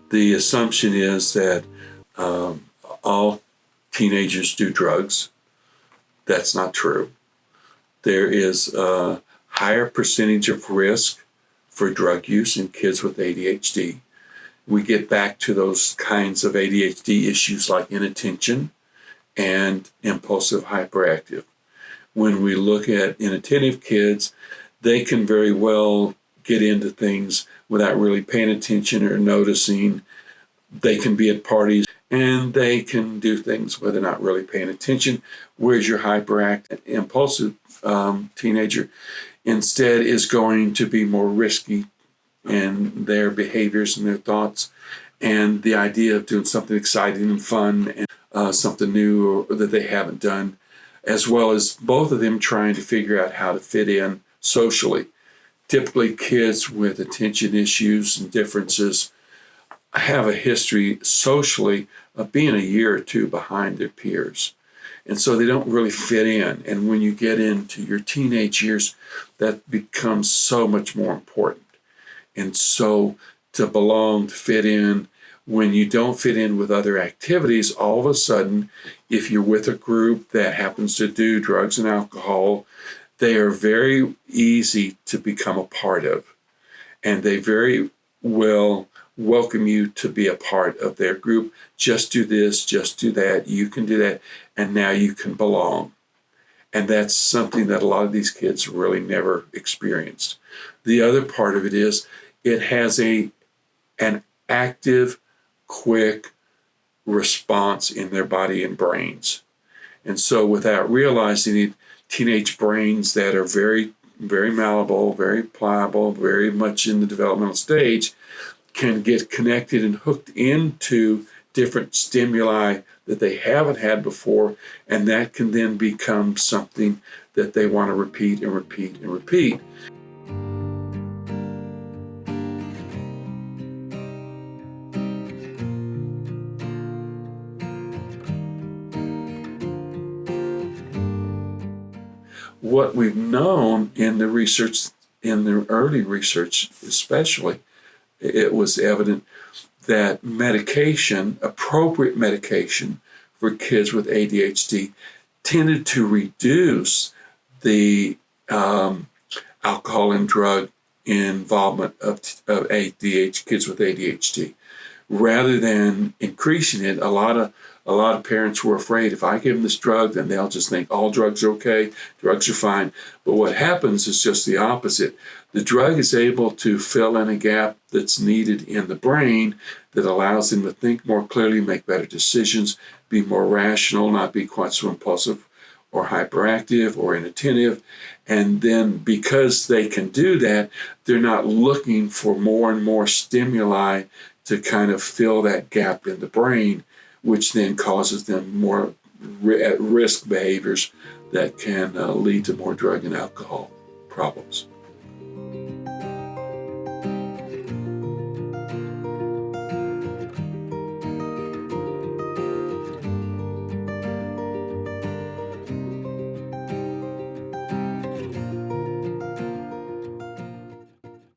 The assumption is that all teenagers do drugs. That's not true. There is a higher percentage of risk for drug use in kids with ADHD. We get back to those kinds of ADHD issues like inattention and impulsive hyperactive. When we look at inattentive kids, they can very well get into things without really paying attention or noticing. They can be at parties and they can do things where they're not really paying attention. Whereas your hyperactive, impulsive teenager instead is going to be more risky in their behaviors and their thoughts, and the idea of doing something exciting and fun and something new or that they haven't done, as well as both of them trying to figure out how to fit in socially. Typically, kids with attention issues and differences have a history socially of being a year or two behind their peers. And so they don't really fit in. And when you get into your teenage years, that becomes so much more important. And so to belong, to fit in, when you don't fit in with other activities, all of a sudden, if you're with a group that happens to do drugs and alcohol, they are very easy to become a part of. And they very well welcome you to be a part of their group. Just do this, just do that, you can do that, and now you can belong. And that's something that a lot of these kids really never experienced. The other part of it is it has an active, quick response in their body and brains. And so without realizing it, teenage brains that are very, very malleable, very pliable, very much in the developmental stage, can get connected and hooked into different stimuli that they haven't had before, and that can then become something that they want to repeat and repeat and repeat. What we've known in the research, in the early research especially, it was evident that medication, appropriate medication for kids with ADHD, tended to reduce the alcohol and drug involvement of kids with ADHD, rather than increasing it. A lot of parents were afraid, if I give them this drug, then they'll just think all drugs are okay, drugs are fine. But what happens is just the opposite. The drug is able to fill in a gap that's needed in the brain that allows them to think more clearly, make better decisions, be more rational, not be quite so impulsive or hyperactive or inattentive. And then because they can do that, they're not looking for more and more stimuli to kind of fill that gap in the brain, which then causes them more at-risk behaviors that can lead to more drug and alcohol problems.